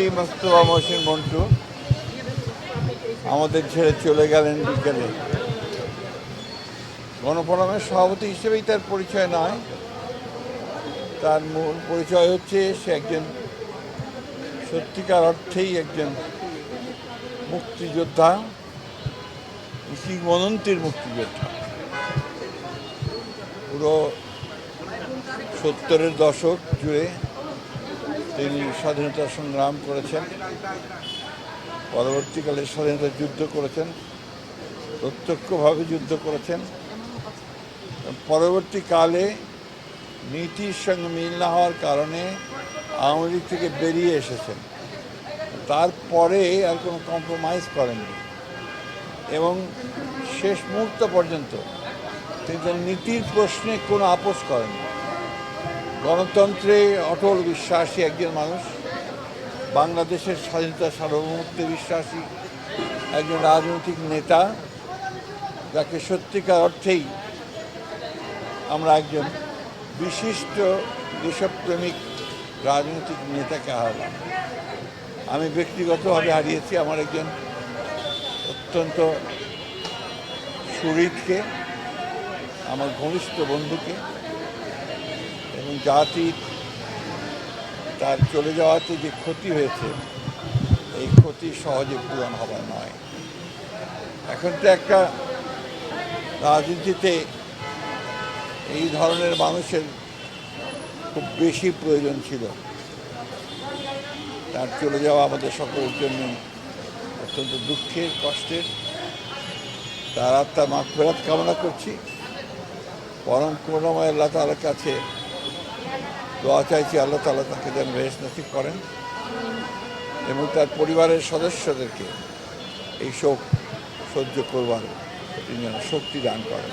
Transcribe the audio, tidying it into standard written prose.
মুফতি মোস্তফা মহসিন মন্টু আমাদের ছেড়ে চলে গেলেন বিকেলে। গণফোরামের সভাপতি হিসেবেই তার পরিচয় নয়, তার মূল পরিচয় হচ্ছে সে একজন সত্যিকার অর্থেই একজন মুক্তিযোদ্ধা, কিংবদন্তির মুক্তিযোদ্ধা। পুরো 70-এর দশক জুড়ে তিনি স্বাধীনতা সংগ্রাম করেছেন, পরবর্তীকালে স্বাধীনতা যুদ্ধ করেছেন, প্রত্যক্ষভাবে যুদ্ধ করেছেন। পরবর্তীকালে নীতির সঙ্গে মিল না হওয়ার কারণে আওয়ামী লীগ থেকে বেরিয়ে এসেছেন। তারপরে আর কোনো কম্প্রোমাইজ করেননি এবং শেষ মুহূর্ত পর্যন্ত তিনি তার নীতির প্রশ্নে কোনো আপোষ করেননি। গণতন্ত্রে অটল বিশ্বাসী একজন মানুষ, বাংলাদেশের স্বাধীনতা সার্বভৌমত্বে বিশ্বাসী একজন রাজনৈতিক নেতা, যাকে সত্যিকার অর্থেই আমরা একজন বিশিষ্ট দেশপ্রেমিক রাজনৈতিক নেতাকে হারালাম। আমি ব্যক্তিগতভাবে হারিয়েছি আমার একজন অত্যন্ত সুহৃদকে, আমার ঘনিষ্ঠ বন্ধুকে, এবং জাতির তার চলে যাওয়াতে যে ক্ষতি হয়েছে এই ক্ষতি সহজে পূরণ হবে নয়। এখন তো একটা রাজনীতিতে এই ধরনের মানুষের খুব বেশি প্রয়োজন ছিল। তার চলে যাওয়া আমাদের সকলের জন্য অত্যন্ত দুঃখের, কষ্টের। তার আত্মার মাগফিরাত কামনা করছি। পরম করুণাময় আল্লাহ তাআলার কাছে দোয়া চাইছি, আল্লাহ তাআলা তাকে যেন বেহেশত নসিব করেন এবং তার পরিবারের সদস্যদেরকে এই শোক সহ্য করবার তিনি যেন শক্তি দান করেন।